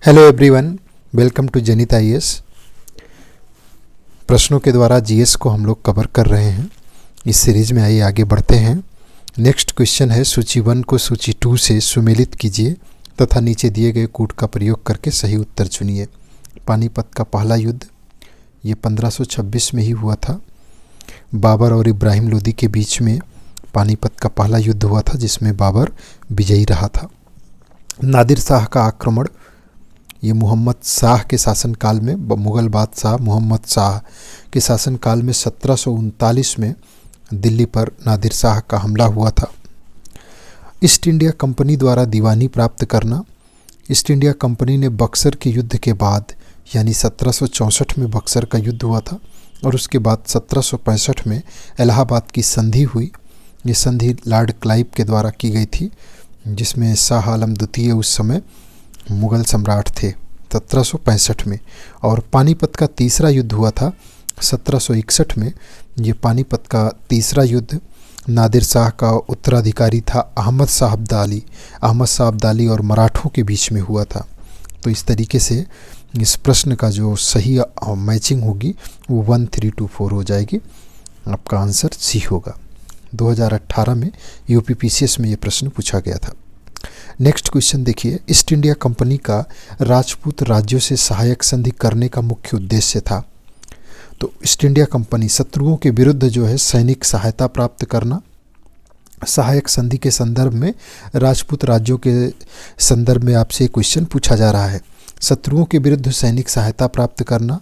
Hello everyone, welcome to जनित IAS. प्रश्नों के द्वारा जीएस को हम लोग कवर कर रहे हैं। इस सीरीज में आइए आगे बढ़ते हैं। नेक्स्ट क्वेश्चन है, सूची 1 को सूची 2 से सुमेलित कीजिए तथा नीचे दिए गए कूट का प्रयोग करके सही उत्तर चुनिए। पानीपत का पहला युद्ध ये 1526 में ही हुआ था। बाबर और इब्राहिम लोदी के बीच में पानीपत का पहला युद्ध हुआ था जिसमें बाबर विजयी रहा था। नादिर शाह का आक्रमण ये मोहम्मद शाह के शासनकाल में, मुग़ल बादशाह मोहम्मद शाह के शासनकाल में 1739 में दिल्ली पर नादिर शाह का हमला हुआ था। ईस्ट इंडिया कंपनी द्वारा दीवानी प्राप्त करना। ईस्ट इंडिया कंपनी ने बक्सर के युद्ध के बाद यानी 1764 में बक्सर का युद्ध हुआ था और उसके बाद 1765 में इलाहाबाद की संधि हुई। ये संधि लॉर्ड क्लाइव के द्वारा की गई थी जिसमें शाह आलम द्वितीय उस समय मुग़ल सम्राट थे 1765 में। और पानीपत का तीसरा युद्ध हुआ था 1761 में। ये पानीपत का तीसरा युद्ध नादिर शाह का उत्तराधिकारी था अहमद शाह अब्दाली और मराठों के बीच में हुआ था। तो इस तरीके से इस प्रश्न का जो सही मैचिंग होगी वो 1, 3, 2, 4 हो जाएगी। आपका आंसर सी होगा। 2018 में यूपीपीसीएस में ये प्रश्न पूछा गया था। नेक्स्ट क्वेश्चन देखिए, ईस्ट इंडिया कंपनी का राजपूत राज्यों से सहायक संधि करने का मुख्य उद्देश्य था। तो ईस्ट इंडिया कंपनी शत्रुओं के विरुद्ध जो है सैनिक सहायता प्राप्त करना। सहायक संधि के संदर्भ में राजपूत राज्यों के संदर्भ में आपसे क्वेश्चन पूछा जा रहा है। शत्रुओं के विरुद्ध सैनिक सहायता प्राप्त करना,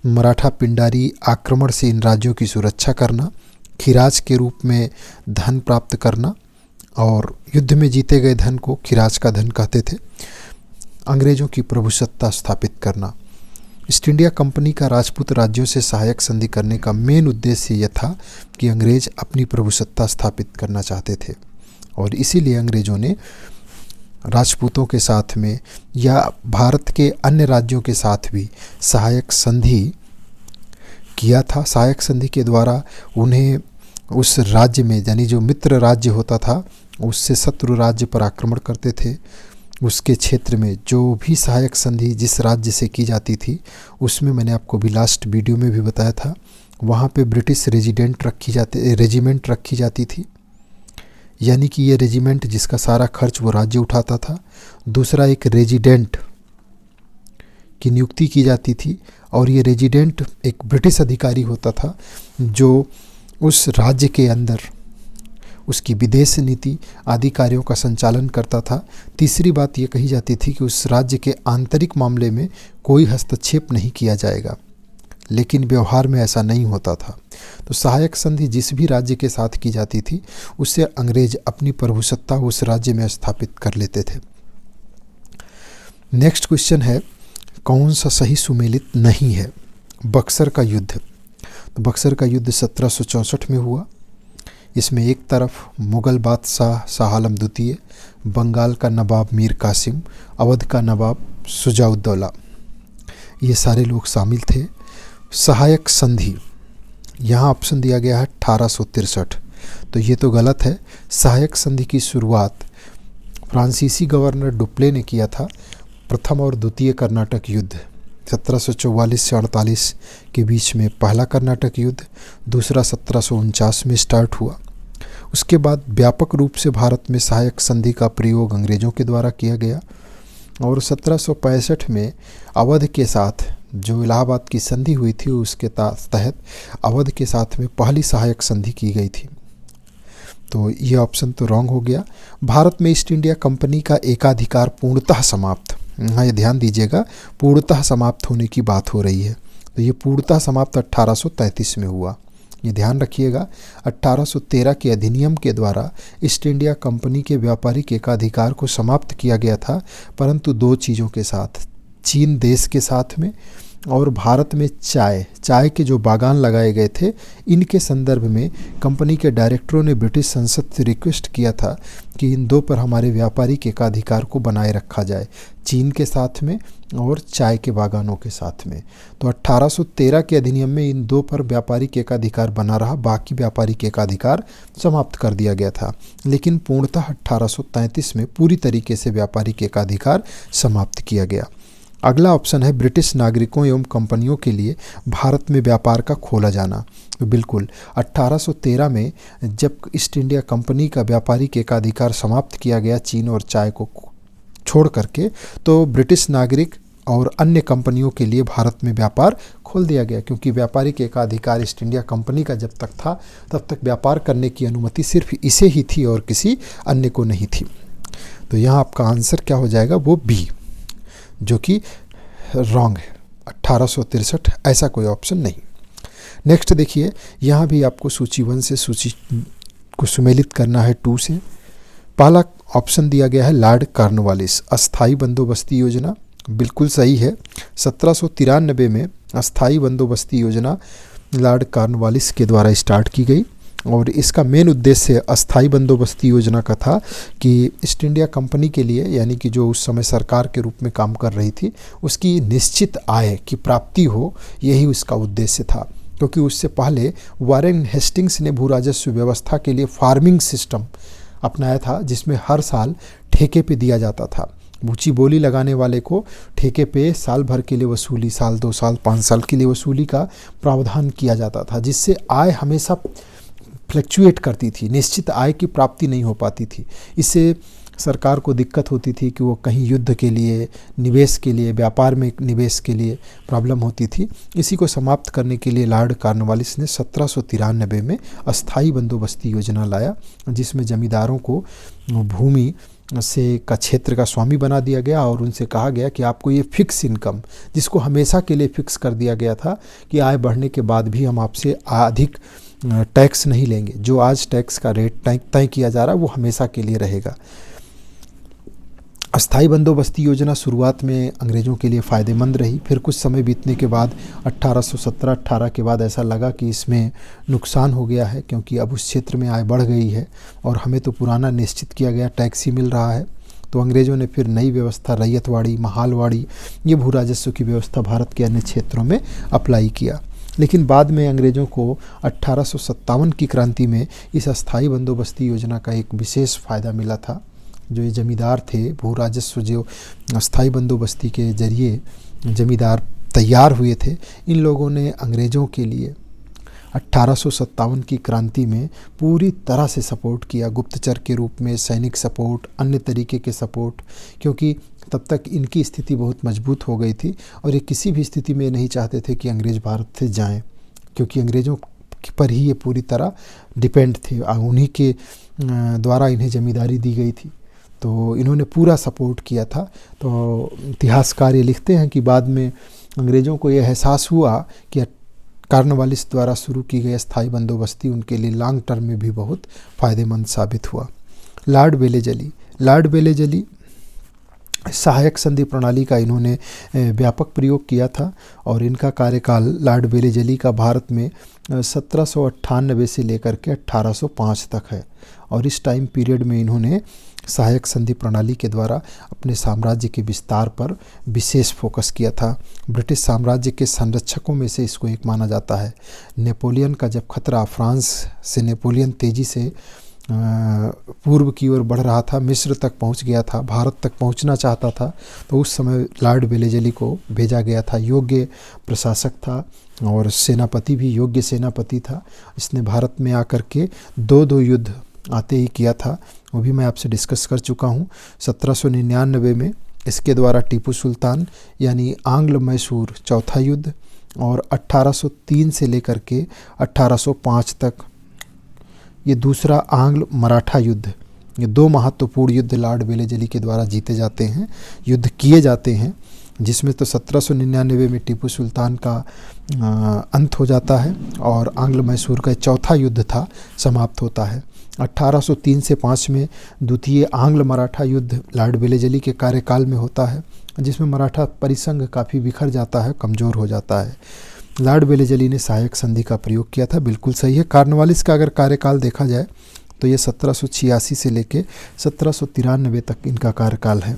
मराठा पिंडारी आक्रमण से इन राज्यों की सुरक्षा करना, खिराज के रूप में धन प्राप्त करना और युद्ध में जीते गए धन को खिराज का धन कहते थे। अंग्रेजों की प्रभुसत्ता स्थापित करना। ईस्ट इंडिया कंपनी का राजपूत राज्यों से सहायक संधि करने का मेन उद्देश्य यह था कि अंग्रेज अपनी प्रभुसत्ता स्थापित करना चाहते थे और इसीलिए अंग्रेजों ने राजपूतों के साथ में या भारत के अन्य राज्यों के साथ भी सहायक संधि किया था। सहायक संधि के द्वारा उन्हें उस राज्य में यानी जो मित्र राज्य होता था उससे शत्रु राज्य पर आक्रमण करते थे। उसके क्षेत्र में जो भी सहायक संधि जिस राज्य से की जाती थी उसमें मैंने आपको भी लास्ट वीडियो में भी बताया था, वहाँ पे ब्रिटिश रेजिमेंट रखी जाती थी। यानी कि ये रेजिमेंट जिसका सारा खर्च वो राज्य उठाता था। दूसरा, एक रेजिडेंट की नियुक्ति की जाती थी और ये रेजिडेंट एक ब्रिटिश अधिकारी होता था जो उस राज्य के अंदर उसकी विदेश नीति आदि कार्यों का संचालन करता था। तीसरी बात ये कही जाती थी कि उस राज्य के आंतरिक मामले में कोई हस्तक्षेप नहीं किया जाएगा, लेकिन व्यवहार में ऐसा नहीं होता था। तो सहायक संधि जिस भी राज्य के साथ की जाती थी उससे अंग्रेज अपनी प्रभुसत्ता उस राज्य में स्थापित कर लेते थे। नेक्स्ट क्वेश्चन है, कौन सा सही सुमेलित नहीं है? बक्सर का युद्ध। तो बक्सर का युद्ध 1764 में हुआ। इसमें एक तरफ मुग़ल बादशाह शाह आलम द्वितीय, बंगाल का नवाब मीर कासिम, अवध का नवाब शुजाउद्दौला, ये सारे लोग शामिल थे। सहायक संधि यहाँ ऑप्शन दिया गया है 1863, तो ये तो गलत है। सहायक संधि की शुरुआत फ्रांसीसी गवर्नर डुप्ले ने किया था। प्रथम और द्वितीय कर्नाटक युद्ध 1744 से 48 के बीच में पहला कर्नाटक युद्ध, दूसरा 1749 में स्टार्ट हुआ। उसके बाद व्यापक रूप से भारत में सहायक संधि का प्रयोग अंग्रेज़ों के द्वारा किया गया और 1765 में अवध के साथ जो इलाहाबाद की संधि हुई थी उसके तहत अवध के साथ में पहली सहायक संधि की गई थी। तो ये ऑप्शन तो रॉन्ग हो गया। भारत में ईस्ट इंडिया कंपनी का एकाधिकार पूर्णतः समाप्त, हाँ ये ध्यान दीजिएगा, पूर्णतः समाप्त होने की बात हो रही है। तो ये पूर्णतः समाप्त 1833 में हुआ, ये ध्यान रखिएगा। 1813 के अधिनियम के द्वारा ईस्ट इंडिया कंपनी के व्यापारिक एकाधिकार को समाप्त किया गया था, परंतु दो चीज़ों के साथ, चीन देश के साथ में और भारत में चाय के जो बागान लगाए गए थे इनके संदर्भ में कंपनी के डायरेक्टरों ने ब्रिटिश संसद से रिक्वेस्ट किया था कि इन दो पर हमारे व्यापारिक एकाधिकार को बनाए रखा जाए, चीन के साथ में और चाय के बागानों के साथ में। तो 1813 के अधिनियम में इन दो पर व्यापारिक एकाधिकार बना रहा, बाकी व्यापारिक एकाधिकार समाप्त कर दिया गया था। लेकिन पूर्णतः 1833 में पूरी तरीके से व्यापारिक एकाधिकार समाप्त किया गया। अगला ऑप्शन है ब्रिटिश नागरिकों एवं कंपनियों के लिए भारत में व्यापार का खोला जाना। तो बिल्कुल 1813 में जब ईस्ट इंडिया कंपनी का व्यापारिक एकाधिकार समाप्त किया गया चीन और चाय को छोड़ करके, तो ब्रिटिश नागरिक और अन्य कंपनियों के लिए भारत में व्यापार खोल दिया गया, क्योंकि व्यापारिक एकाधिकार ईस्ट इंडिया कंपनी का जब तक था तब तक व्यापार करने की अनुमति सिर्फ इसे ही थी और किसी अन्य को नहीं थी। तो यहाँ आपका आंसर क्या हो जाएगा, वो बी, जो कि रॉन्ग है। 1863 ऐसा कोई ऑप्शन नहीं। नेक्स्ट देखिए, यहाँ भी आपको सूची 1 से सूची को सुमेलित करना है 2 से। पहला ऑप्शन दिया गया है लॉर्ड कॉर्नवालिस अस्थाई बंदोबस्ती योजना, बिल्कुल सही है। 1793 में अस्थाई बंदोबस्ती योजना लॉर्ड कॉर्नवालिस के द्वारा स्टार्ट की गई और इसका मेन उद्देश्य अस्थाई बंदोबस्ती योजना का था कि ईस्ट इंडिया कंपनी के लिए, यानी कि जो उस समय सरकार के रूप में काम कर रही थी, उसकी निश्चित आय की प्राप्ति हो, यही उसका उद्देश्य था। क्योंकि उससे पहले वारेन हेस्टिंग्स ने भू राजस्व व्यवस्था के लिए फार्मिंग सिस्टम अपनाया था, जिसमें हर साल ठेके पे दिया जाता था। ऊंची बोली लगाने वाले को ठेके पे साल भर के लिए वसूली, साल 2 साल 5 साल के लिए वसूली का प्रावधान किया जाता था, जिससे आय हमेशा फ्लक्चुएट करती थी, निश्चित आय की प्राप्ति नहीं हो पाती थी। इससे सरकार को दिक्कत होती थी कि वो कहीं युद्ध के लिए, निवेश के लिए, व्यापार में निवेश के लिए प्रॉब्लम होती थी। इसी को समाप्त करने के लिए लॉर्ड कॉर्नवालिस ने 1793 में अस्थाई बंदोबस्ती योजना लाया, जिसमें जमींदारों को भूमि से का क्षेत्र का स्वामी बना दिया गया और उनसे कहा गया कि आपको ये फिक्स इनकम, जिसको हमेशा के लिए फिक्स कर दिया गया था कि आय बढ़ने के बाद भी हम आपसे अधिक टैक्स नहीं लेंगे, जो आज टैक्स का रेट तय किया जा रहा है वो हमेशा के लिए रहेगा। अस्थाई बंदोबस्ती योजना शुरुआत में अंग्रेज़ों के लिए फ़ायदेमंद रही, फिर कुछ समय बीतने के बाद 1817-18 के बाद ऐसा लगा कि इसमें नुकसान हो गया है, क्योंकि अब उस क्षेत्र में आय बढ़ गई है और हमें तो पुराना निश्चित किया गया टैक्स ही मिल रहा है। तो अंग्रेज़ों ने फिर नई व्यवस्था रैयतवाड़ी, महालवाड़ी, ये भू राजस्व की व्यवस्था भारत के अन्य क्षेत्रों में अप्लाई किया। लेकिन बाद में अंग्रेज़ों को 1857 की क्रांति में इस अस्थाई बंदोबस्ती योजना का एक विशेष फ़ायदा मिला था। जो ये जमींदार थे, भू राजस्व जो अस्थाई बंदोबस्ती के जरिए जमींदार तैयार हुए थे, इन लोगों ने अंग्रेज़ों के लिए 1857 की क्रांति में पूरी तरह से सपोर्ट किया, गुप्तचर के रूप में, सैनिक सपोर्ट, अन्य तरीके के सपोर्ट, क्योंकि तब तक इनकी स्थिति बहुत मजबूत हो गई थी और ये किसी भी स्थिति में नहीं चाहते थे कि अंग्रेज़ भारत से जाएं, क्योंकि अंग्रेज़ों पर ही ये पूरी तरह डिपेंड थे, उन्हीं के द्वारा इन्हें जमींदारी दी गई थी। तो इन्होंने पूरा सपोर्ट किया था। तो इतिहासकार ये लिखते हैं कि बाद में अंग्रेज़ों को ये एहसास हुआ कि कॉर्नवालिस द्वारा शुरू की गई स्थायी बंदोबस्ती उनके लिए लॉन्ग टर्म में भी बहुत फ़ायदेमंद साबित हुआ। लॉर्ड वेलेजली सहायक संधि प्रणाली का इन्होंने व्यापक प्रयोग किया था और इनका कार्यकाल लॉर्ड वेलेजली का भारत में 1798 से लेकर के 1805 तक है और इस टाइम पीरियड में इन्होंने सहायक संधि प्रणाली के द्वारा अपने साम्राज्य के विस्तार पर विशेष फोकस किया था। ब्रिटिश साम्राज्य के संरक्षकों में से इसको एक माना जाता है। नेपोलियन का जब खतरा, फ्रांस से नेपोलियन तेज़ी से पूर्व की ओर बढ़ रहा था, मिस्र तक पहुंच गया था, भारत तक पहुंचना चाहता था, तो उस समय लॉर्ड वेलेजली को भेजा गया था। योग्य प्रशासक था और सेनापति भी योग्य सेनापति था। इसने भारत में आकर के दो युद्ध आते ही किया था, वो भी मैं आपसे डिस्कस कर चुका हूँ। 1799 में इसके द्वारा टीपू सुल्तान यानी आंग्ल मैसूर चौथा युद्ध और 1803 से लेकर के 1805 तक ये दूसरा आंग्ल मराठा युद्ध, ये 2 महत्वपूर्ण युद्ध लॉर्ड वेलेजली के द्वारा जीते जाते हैं, युद्ध किए जाते हैं, जिसमें तो 1799 में टीपू सुल्तान का अंत हो जाता है और आंग्ल मैसूर का चौथा युद्ध था समाप्त होता है। 1803 से 5 में द्वितीय आंग्ल मराठा युद्ध लॉर्ड वेलेजली के कार्यकाल में होता है, जिसमें मराठा परिसंघ काफ़ी बिखर जाता है, कमज़ोर हो जाता है। लॉर्ड वेलेजली ने सहायक संधि का प्रयोग किया था, बिल्कुल सही है। कॉर्नवालिस का अगर कार्यकाल देखा जाए तो ये 1786 से लेके 1793 तक इनका कार्यकाल है,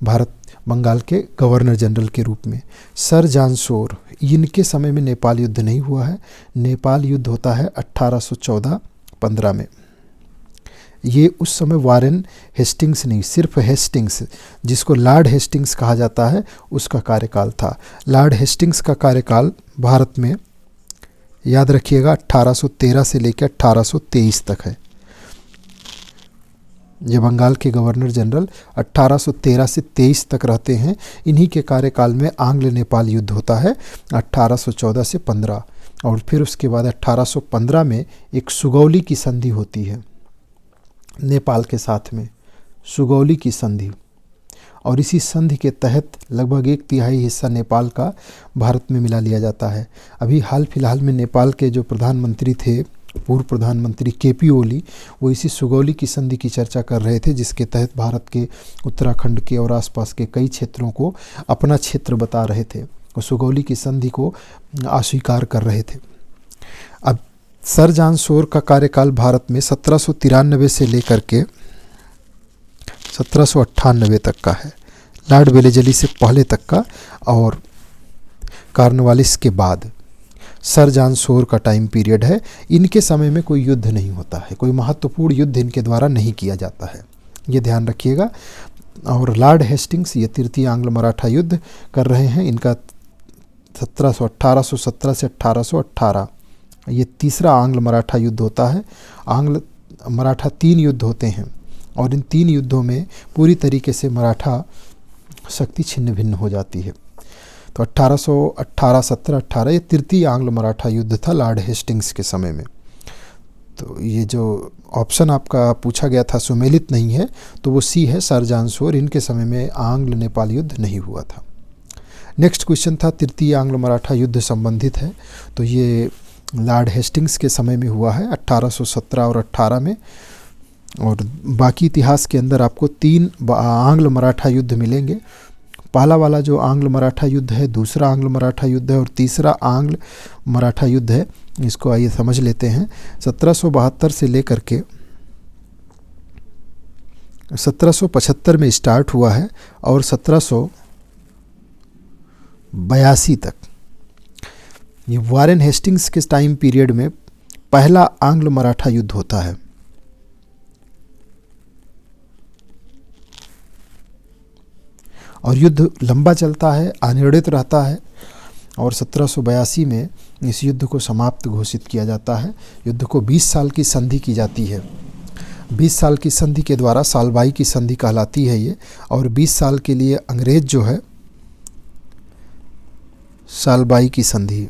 भारत बंगाल के गवर्नर जनरल के रूप में। सर जॉन शोर, इनके समय में नेपाल युद्ध नहीं हुआ है। नेपाल युद्ध होता है 1814-15 में। ये उस समय वारेन हेस्टिंग्स नहीं, सिर्फ हेस्टिंग्स, जिसको लॉर्ड हेस्टिंग्स कहा जाता है, उसका कार्यकाल था। लॉर्ड हेस्टिंग्स का कार्यकाल भारत में, याद रखिएगा, 1813 से लेकर 1823 तक है। ये बंगाल के गवर्नर जनरल 1813 से 23 तक रहते हैं। इन्हीं के कार्यकाल में आंग्ल नेपाल युद्ध होता है 1814 से 15, और फिर उसके बाद 1815 में एक सुगौली की संधि होती है नेपाल के साथ में, सुगौली की संधि, और इसी संधि के तहत लगभग 1/3 हिस्सा नेपाल का भारत में मिला लिया जाता है। अभी हाल फिलहाल में नेपाल के जो प्रधानमंत्री थे, पूर्व प्रधानमंत्री केपी ओली, वो इसी सुगौली की संधि की चर्चा कर रहे थे, जिसके तहत भारत के उत्तराखंड के और आसपास के कई क्षेत्रों को अपना क्षेत्र बता रहे थे, और सुगौली की संधि को अस्वीकार कर रहे थे। अब सर जॉन शोर का कार्यकाल भारत में 1793 से लेकर के 1798 तक का है, लॉर्ड वेलेजली से पहले तक का, और कॉर्नवालिस के बाद सर जॉन शोर का टाइम पीरियड है। इनके समय में कोई युद्ध नहीं होता है, कोई महत्वपूर्ण युद्ध इनके द्वारा नहीं किया जाता है, ये ध्यान रखिएगा। और लॉर्ड हेस्टिंग्स ये तृतीय आंग्ल मराठा युद्ध कर रहे हैं, इनका 1817 से 1818 ये तीसरा आंग्ल मराठा युद्ध होता है। आंग्ल मराठा 3 युद्ध होते हैं, और इन 3 युद्धों में पूरी तरीके से मराठा शक्ति छिन्न भिन्न हो जाती है। तो 1818, 17, 18 ये तृतीय आंग्ल मराठा युद्ध था लॉर्ड हेस्टिंग्स के समय में। तो ये जो ऑप्शन आपका पूछा गया था सुमेलित नहीं है, तो वो सी है, सर जॉन शोर, इनके समय में आंग्ल नेपाल युद्ध नहीं हुआ था। नेक्स्ट क्वेश्चन था तृतीय आंग्ल मराठा युद्ध संबंधित है, तो ये लॉर्ड हेस्टिंग्स के समय में हुआ है 1817 और 18 में। और बाकी इतिहास के अंदर आपको 3 आंग्ल मराठा युद्ध मिलेंगे। पहला वाला जो आंग्ल मराठा युद्ध है, दूसरा आंग्ल मराठा युद्ध है, और तीसरा आंग्ल मराठा युद्ध है। इसको आइए समझ लेते हैं। 1772 से लेकर के 1775 में स्टार्ट हुआ है, और 1782 तक ये वारेन हेस्टिंग्स के टाइम पीरियड में पहला आंग्ल मराठा युद्ध होता है। और युद्ध लंबा चलता है, अनिर्णित रहता है, और 1782 में इस युद्ध को समाप्त घोषित किया जाता है। युद्ध को 20 साल की संधि की जाती है। 20 साल की संधि के द्वारा सालबाई की संधि कहलाती है ये, और 20 साल के लिए अंग्रेज जो है सालबाई की संधि,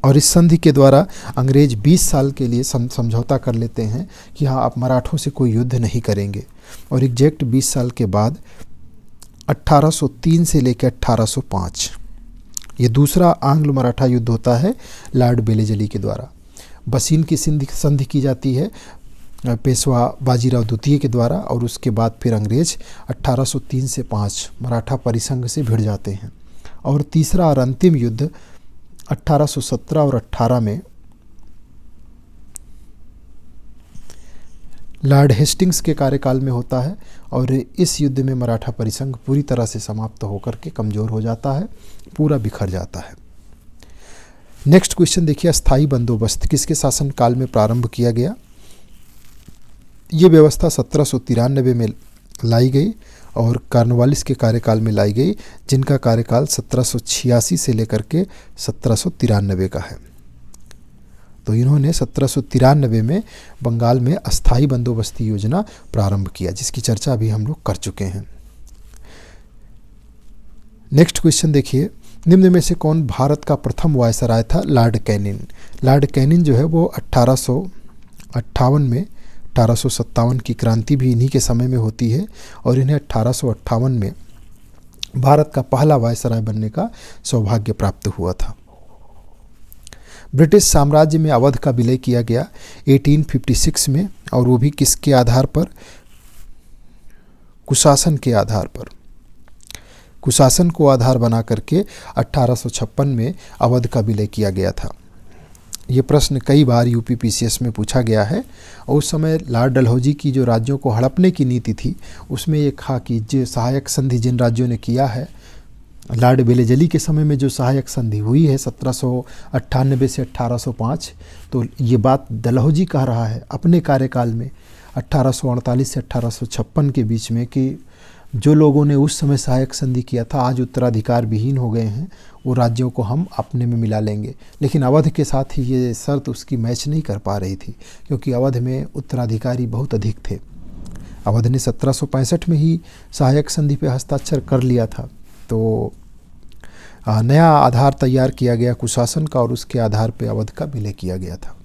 और इस संधि के द्वारा अंग्रेज 20 साल के लिए समझौता कर लेते हैं कि हाँ, आप मराठों से कोई युद्ध नहीं करेंगे। और एग्जैक्ट 20 साल के बाद 1803 से लेकर 1805 ये दूसरा आंग्ल मराठा युद्ध होता है लॉर्ड वेलेजली के द्वारा। बसीन की संधि की जाती है पेशवा बाजीराव द्वितीय के द्वारा, और उसके बाद फिर अंग्रेज 1803 से 5 मराठा परिसंघ से भिड़ जाते हैं। और तीसरा और अंतिम युद्ध 1817 और 18 में लॉर्ड हेस्टिंग्स के कार्यकाल में होता है, और इस युद्ध में मराठा परिसंघ पूरी तरह से समाप्त होकर के कमज़ोर हो जाता है, पूरा बिखर जाता है। नेक्स्ट क्वेश्चन देखिए, अस्थाई बंदोबस्त किसके शासनकाल में प्रारंभ किया गया? ये व्यवस्था 1793 में लाई गई और कॉर्नवालिस के कार्यकाल में लाई गई, जिनका कार्यकाल 1786 से लेकर के 1793 का है। तो इन्होंने 1793 में बंगाल में अस्थाई बंदोबस्ती योजना प्रारंभ किया, जिसकी चर्चा अभी हम लोग कर चुके हैं। नेक्स्ट क्वेश्चन देखिए, निम्न में से कौन भारत का प्रथम वायसराय था? Lord Canning. लॉर्ड कैनिंग जो है वो 1858 में, 1857 की क्रांति भी इन्हीं के समय में होती है, और इन्हें 1858 में भारत का पहला वायसराय बनने का सौभाग्य प्राप्त हुआ था। ब्रिटिश साम्राज्य में अवध का विलय किया गया 1856 में, और वो भी किसके आधार पर? कुशासन के आधार पर। कुशासन को आधार बना करके 1856 में अवध का विलय किया गया था। ये प्रश्न कई बार यूपीपीसीएस में पूछा गया है, और उस समय लॉर्ड डलहौजी की जो राज्यों को हड़पने की नीति थी, उसमें ये कहा कि जो सहायक संधि जिन राज्यों ने किया है लॉर्ड वेलेजली के समय में जो सहायक संधि हुई है 1798 से 1805, तो ये बात डलहौजी कह रहा है अपने कार्यकाल में 1848 से 1856 के बीच में कि जो लोगों ने उस समय सहायक संधि किया था आज उत्तराधिकार विहीन हो गए हैं, वो राज्यों को हम अपने में मिला लेंगे। लेकिन अवध के साथ ही ये शर्त उसकी मैच नहीं कर पा रही थी, क्योंकि अवध में उत्तराधिकारी बहुत अधिक थे। अवध ने 1765 में ही सहायक संधि पे हस्ताक्षर कर लिया था। तो नया आधार तैयार किया गया कुशासन का और उसके आधार पे अवध का विलय किया गया था।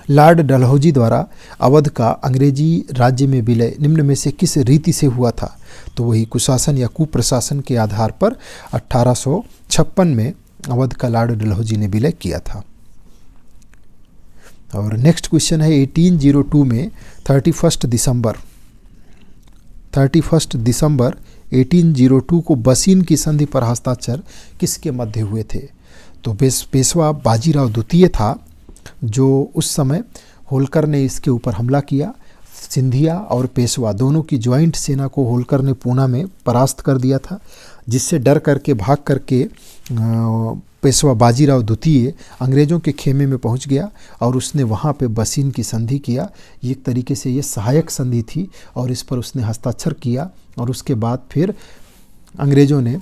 लॉर्ड डलहौजी द्वारा अवध का अंग्रेजी राज्य में विलय निम्न में से किस रीति से हुआ था? तो वही कुशासन या कुप्रशासन के आधार पर 1856 में अवध का लॉर्ड डलहौजी ने विलय किया था। और नेक्स्ट क्वेश्चन है 1802 में 31 दिसंबर 1802 को बसीन की संधि पर हस्ताक्षर किसके मध्य हुए थे? तो पेशवा बाजीराव द्वितीय था, जो उस समय होलकर ने इसके ऊपर हमला किया। सिंधिया और पेशवा दोनों की ज्वाइंट सेना को होलकर ने पूना में परास्त कर दिया था, जिससे डर करके भाग करके पेशवा बाजीराव द्वितीय अंग्रेज़ों के खेमे में पहुंच गया और उसने वहां पे बसीन की संधि किया। एक तरीके से ये सहायक संधि थी और इस पर उसने हस्ताक्षर किया। और उसके बाद फिर अंग्रेज़ों ने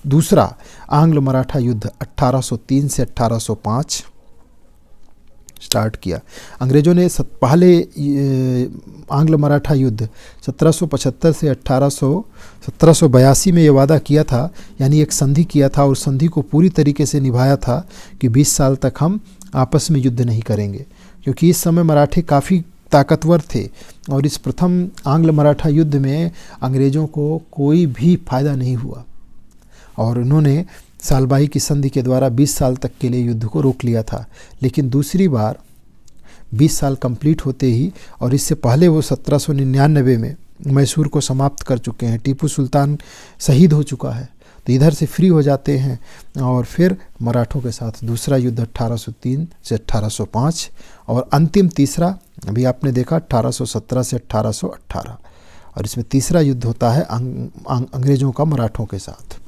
दूसरा आंग्ल मराठा युद्ध 1803 से 1805 स्टार्ट किया। अंग्रेज़ों ने पहले आंग्ल मराठा युद्ध 1775 से 1782 में ये वादा किया था, यानी एक संधि किया था और संधि को पूरी तरीके से निभाया था कि 20 साल तक हम आपस में युद्ध नहीं करेंगे, क्योंकि इस समय मराठे काफ़ी ताकतवर थे और इस प्रथम आंग्ल मराठा युद्ध में अंग्रेज़ों को कोई भी फायदा नहीं हुआ और उन्होंने सालबाई की संधि के द्वारा 20 साल तक के लिए युद्ध को रोक लिया था। लेकिन दूसरी बार 20 साल कंप्लीट होते ही और इससे पहले वो 1799 में मैसूर को समाप्त कर चुके हैं, टीपू सुल्तान शहीद हो चुका है, तो इधर से फ्री हो जाते हैं और फिर मराठों के साथ दूसरा युद्ध 1803 से 1805 और अंतिम तीसरा अभी आपने देखा 1817 से 1818 और इसमें तीसरा युद्ध होता है अंग्रेज़ों का मराठों के साथ।